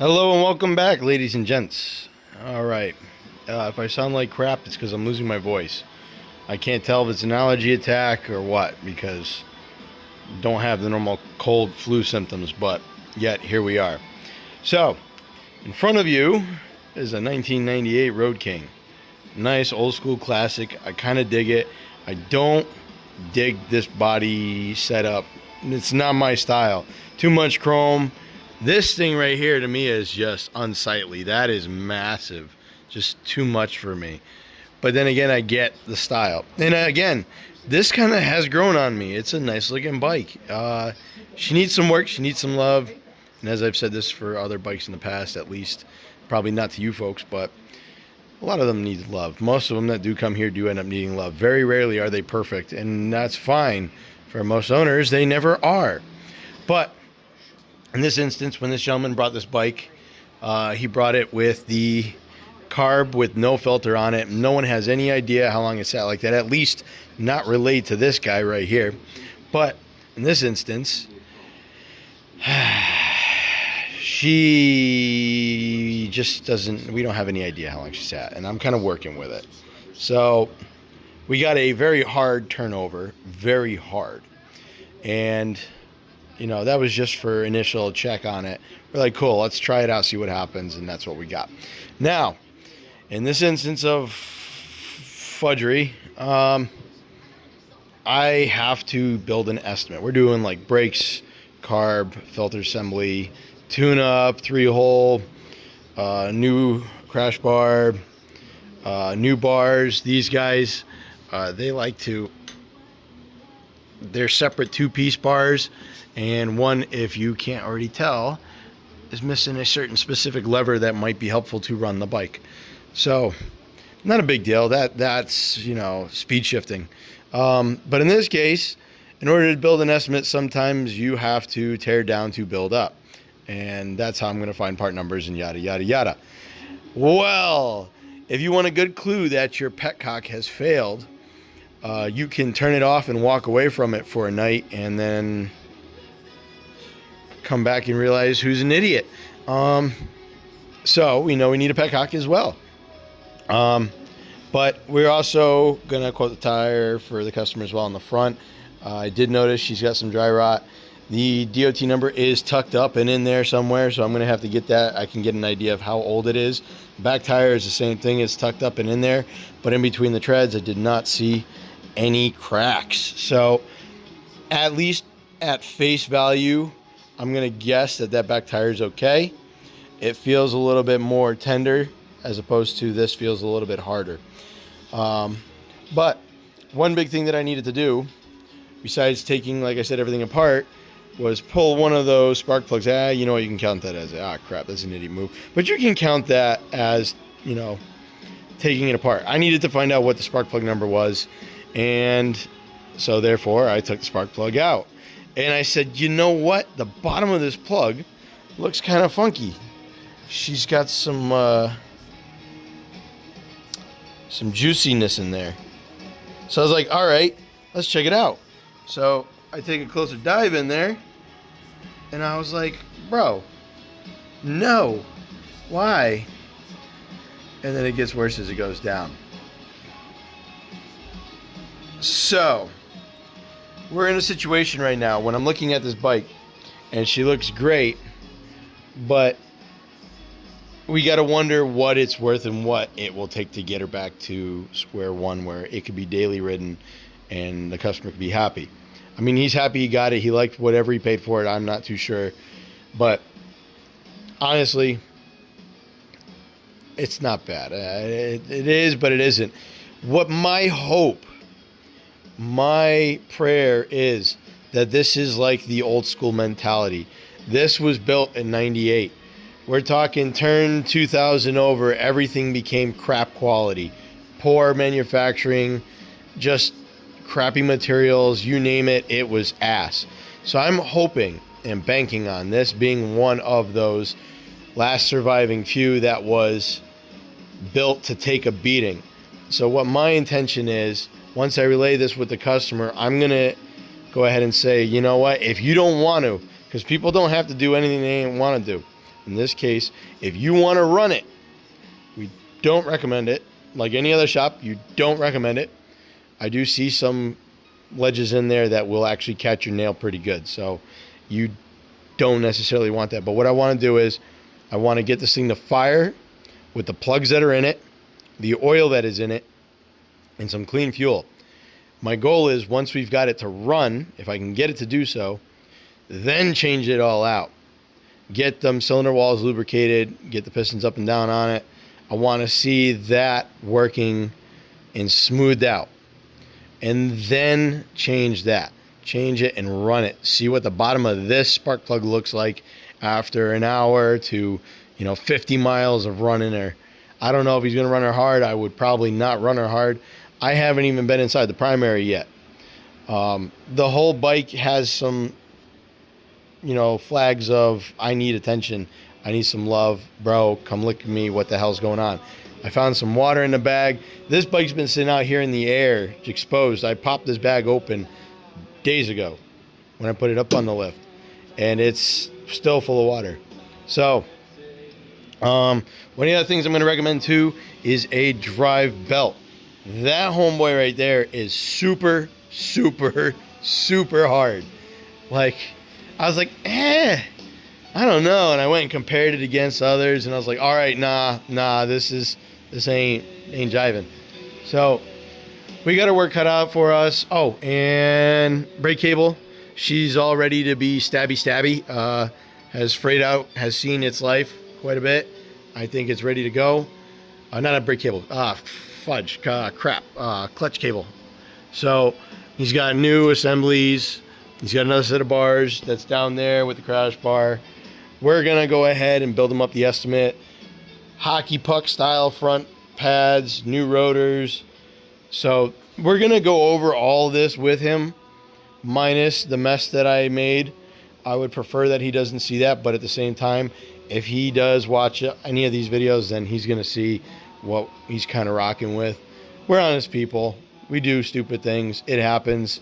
Hello and welcome back, ladies and gents. All right. If I sound like crap, it's because I'm losing my voice. I can't tell if it's an allergy attack or what, because I don't have the normal cold flu symptoms, but yet here we are. So, in front of you is a 1998 Road King. Nice old school classic. I kind of dig it. I don't dig this body setup. It's not my style. Too much chrome. This thing right here to me is just unsightly. That is massive. Just too much for me. But then again, I get the style. And again, this kind of has grown on me. It's a nice looking bike. She needs some work. She needs some love. And as I've said this for other bikes in the past, at least, probably not to you folks, but a lot of them need love. Most of them that do come here do end up needing love. Very rarely are they perfect, and that's fine. For most owners, they never are. But in this instance, when this gentleman brought this bike, he brought it with the carb with no filter on it. No one has any idea how long it sat like that, at least not related to this guy right here. But in this instance, she just doesn't, we don't have any idea how long she sat, and I'm kind of working with it. So we got a very hard turnover, very hard. And you know, that was just for initial check on it. We're like, cool, let's try it out, see what happens, and that's what we got. Now, in this instance of fudgery, I have to build an estimate. We're doing like brakes, carb, filter assembly, tune-up, 3-hole, new crash bar, new bars. These guys, they like to, they're separate 2-piece bars, and one, if you can't already tell, is missing a certain specific lever that might be helpful to run the bike. So, not a big deal. That's, you know, speed shifting. But in this case, in order to build an estimate, sometimes you have to tear down to build up. And that's how I'm going to find part numbers and yada, yada, yada. Well, if you want a good clue that your petcock has failed, you can turn it off and walk away from it for a night and then come back and realize who's an idiot. So we know we need a petcock as well. But we're also going to quote the tire for the customer as well on the front. I did notice she's got some dry rot. The DOT number is tucked up and in there somewhere, so I'm going to have to get that. I can get an idea of how old it is. Back tire is the same thing. It's tucked up and in there, but in between the treads, I did not see any cracks. So at least at face value, I'm going to guess that that back tire is okay. It feels a little bit more tender as opposed to this feels a little bit harder. But one big thing that I needed to do, besides taking, like I said, everything apart, was pull one of those spark plugs. You know what, you can count that as, crap, that's an idiot move. But you can count that as, you know, taking it apart. I needed to find out what the spark plug number was, and so therefore I took the spark plug out. And I said, you know what? The bottom of this plug looks kind of funky. She's got some juiciness in there. So I was like, all right, let's check it out. So I take a closer dive in there, and I was like, bro, no, why? And then it gets worse as it goes down. So we're in a situation right now when I'm looking at this bike, and she looks great, but we got to wonder what it's worth and what it will take to get her back to square one where it could be daily ridden and the customer could be happy. I mean, he's happy he got it. He liked whatever he paid for it. I'm not too sure. But honestly, it's not bad. It is, but it isn't. What my hope, my prayer is that this is like the old school mentality. This was built in 98. We're talking turn 2000 over, everything became crap quality. Poor manufacturing, just crappy materials, you name it, it was ass. So I'm hoping and banking on this being one of those last surviving few that was built to take a beating. So what my intention is, once I relay this with the customer, I'm going to go ahead and say, you know what, if you don't want to, because people don't have to do anything they want to do. In this case, if you want to run it, we don't recommend it. Like any other shop, you don't recommend it. I do see some ledges in there that will actually catch your nail pretty good, so you don't necessarily want that. But what I want to do is I want to get this thing to fire with the plugs that are in it, the oil that is in it, and some clean fuel. My goal is once we've got it to run, if I can get it to do so, then change it all out. Get them cylinder walls lubricated, get the pistons up and down on it. I want to see that working and smoothed out. And then change that. Change it and run it. See what the bottom of this spark plug looks like after an hour to, 50 miles of running her. I don't know if he's going to run her hard. I would probably not run her hard. I haven't even been inside the primary yet. The whole bike has some, flags of I need attention. I need some love. Bro, come look at me. What the hell's going on? I found some water in the bag. This bike's been sitting out here in the air, exposed. I popped this bag open days ago when I put it up on the lift, and it's still full of water. So, one of the other things I'm going to recommend too is a drive belt. That homeboy right there is super, super, super hard. Like, I was like, I don't know. And I went and compared it against others, and I was like, all right, nah, this ain't jiving. So we got our work cut out for us. Oh, and brake cable, she's all ready to be stabby. Has frayed out, has seen its life quite a bit. I think it's ready to go. Not a brake cable. Crap. Clutch cable. So he's got new assemblies. He's got another set of bars that's down there with the crash bar. We're gonna go ahead and build him up the estimate. Hockey puck style front pads, new rotors. So we're gonna go over all this with him, minus the mess that I made. I would prefer that he doesn't see that, but at the same time, if he does watch any of these videos, then he's gonna see what he's kind of rocking with. We're honest people. We do stupid things. It happens.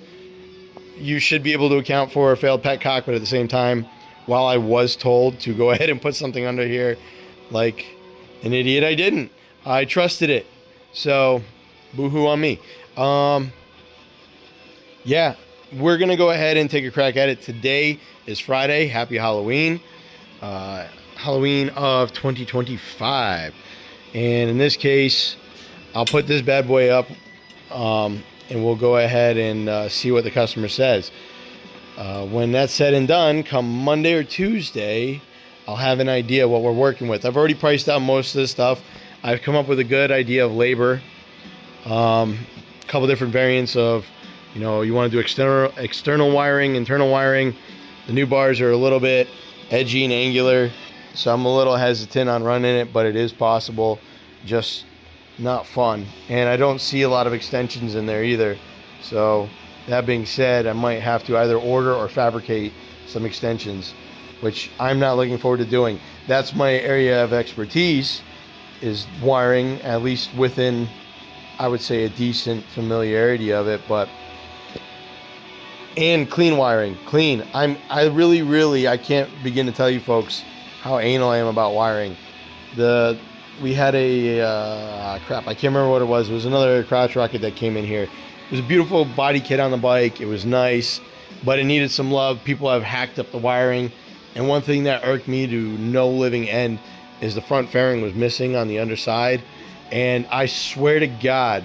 You should be able to account for a failed petcock, but at the same time, while I was told to go ahead and put something under here, like an idiot, I didn't. I trusted it. So, boo-hoo on me. Yeah, we're going to go ahead and take a crack at it. Today is Friday. Happy Halloween. Halloween of 2025. And in this case, I'll put this bad boy up, and we'll go ahead and see what the customer says. When that's said and done, come Monday or Tuesday, I'll have an idea what we're working with. I've already priced out most of this stuff. I've come up with a good idea of labor. A couple different variants of, you want to do external wiring, internal wiring. The new bars are a little bit edgy and angular, so I'm a little hesitant on running it, but it is possible. Just not fun. And I don't see a lot of extensions in there either. So that being said, I might have to either order or fabricate some extensions, which I'm not looking forward to doing. That's my area of expertise, is wiring, at least within, I would say, a decent familiarity of it. But and clean wiring, clean. I really I can't begin to tell you folks how anal I am about wiring. We had a crap, I can't remember what it was. It was another crotch rocket that came in here. It was a beautiful body kit on the bike. It was nice, but it needed some love. People have hacked up the wiring, and one thing that irked me to no living end is the front fairing was missing on the underside, and I swear to God,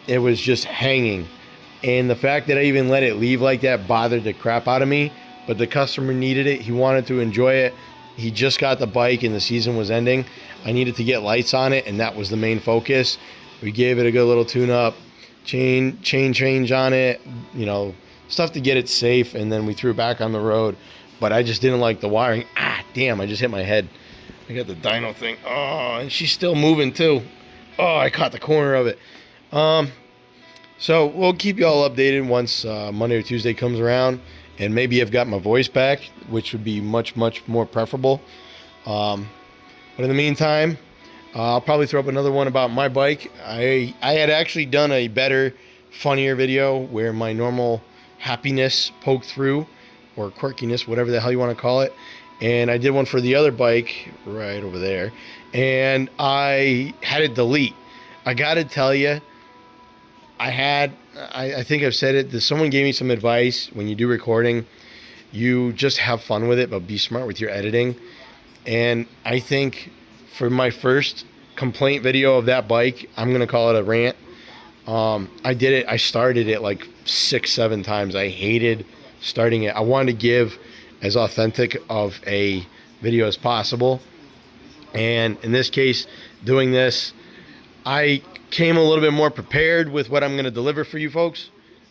it was just hanging. And the fact that I even let it leave like that bothered the crap out of me. But the customer needed it. He wanted to enjoy it. He just got the bike and the season was ending. I needed to get lights on it, and that was the main focus. We gave it a good little tune-up, chain change on it, stuff to get it safe, and then we threw it back on the road. But I just didn't like the wiring. Damn, I just hit my head. I got the dyno thing. Oh, and she's still moving too. Oh, I caught the corner of it. So we'll keep you all updated once Monday or Tuesday comes around, and maybe I've got my voice back, which would be much more preferable. But in the meantime, I'll probably throw up another one about my bike. I had actually done a better, funnier video where my normal happiness poked through, or quirkiness, whatever the hell you want to call it. and I did one for the other bike right over there, and I had it delete. I gotta tell you, I think I've said it. Someone gave me some advice. When you do recording, you just have fun with it, but be smart with your editing. And I think for my first complaint video of that bike, I'm gonna call it a rant. I did it. I started it like 6-7 times. I hated starting it. I wanted to give as authentic of a video as possible. And in this case, doing this, I came a little bit more prepared with what I'm going to deliver for you folks,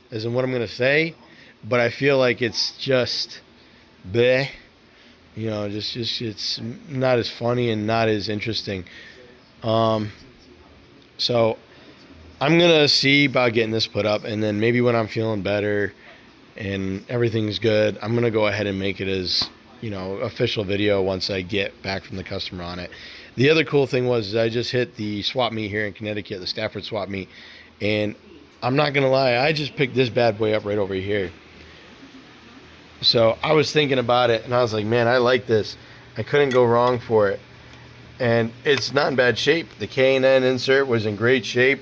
as in what I'm going to say. But I feel like it's just bleh. You know, just it's not as funny and not as interesting. So I'm gonna see about getting this put up, and then maybe when I'm feeling better and everything's good, I'm gonna go ahead and make it as, you know, official video once I get back from the customer on it. The other cool thing was I just hit the swap meet here in Connecticut, the Stafford swap meet, and I'm not gonna lie, I just picked this bad boy up right over here. So I was thinking about it, and I was like, man, I like this. I couldn't go wrong for it. And it's not in bad shape. The K&N insert was in great shape.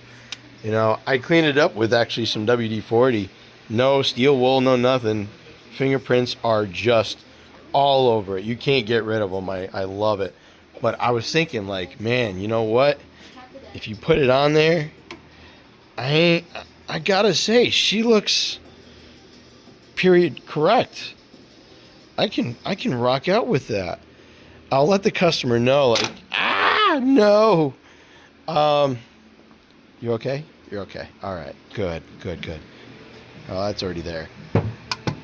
You know, I cleaned it up with actually some WD-40. No steel wool, no nothing. Fingerprints are just all over it. You can't get rid of them. I love it. But I was thinking, like, man, you know what? If you put it on there, I gotta say, she looks period correct. I can rock out with that. I'll let the customer know, like, no. You okay? You're okay. All right. Good. Oh, that's already there.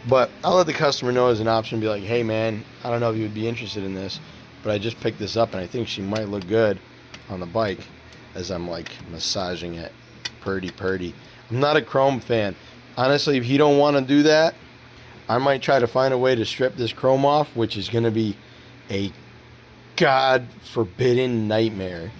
But I'll let the customer know as an option, be like, hey man, I don't know if you would be interested in this, but I just picked this up and I think she might look good on the bike, as I'm like massaging it. Purdy. I'm not a chrome fan. Honestly, if you don't want to do that, I might try to find a way to strip this chrome off, which is going to be a God forbidden nightmare.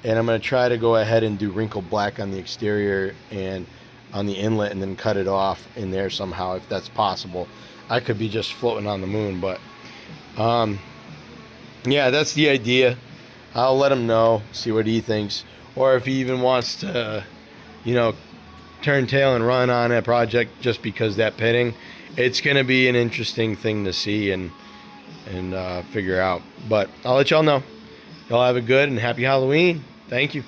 And I'm going to try to go ahead and do wrinkle black on the exterior and on the inlet, and then cut it off in there somehow, if that's possible. I could be just floating on the moon, but yeah, that's the idea. I'll let him know, see what he thinks, or if he even wants to, you know, turn tail and run on a project just because that pitting. It's going to be an interesting thing to see and figure out. But I'll let y'all know. Y'all have a good and happy Halloween. Thank you.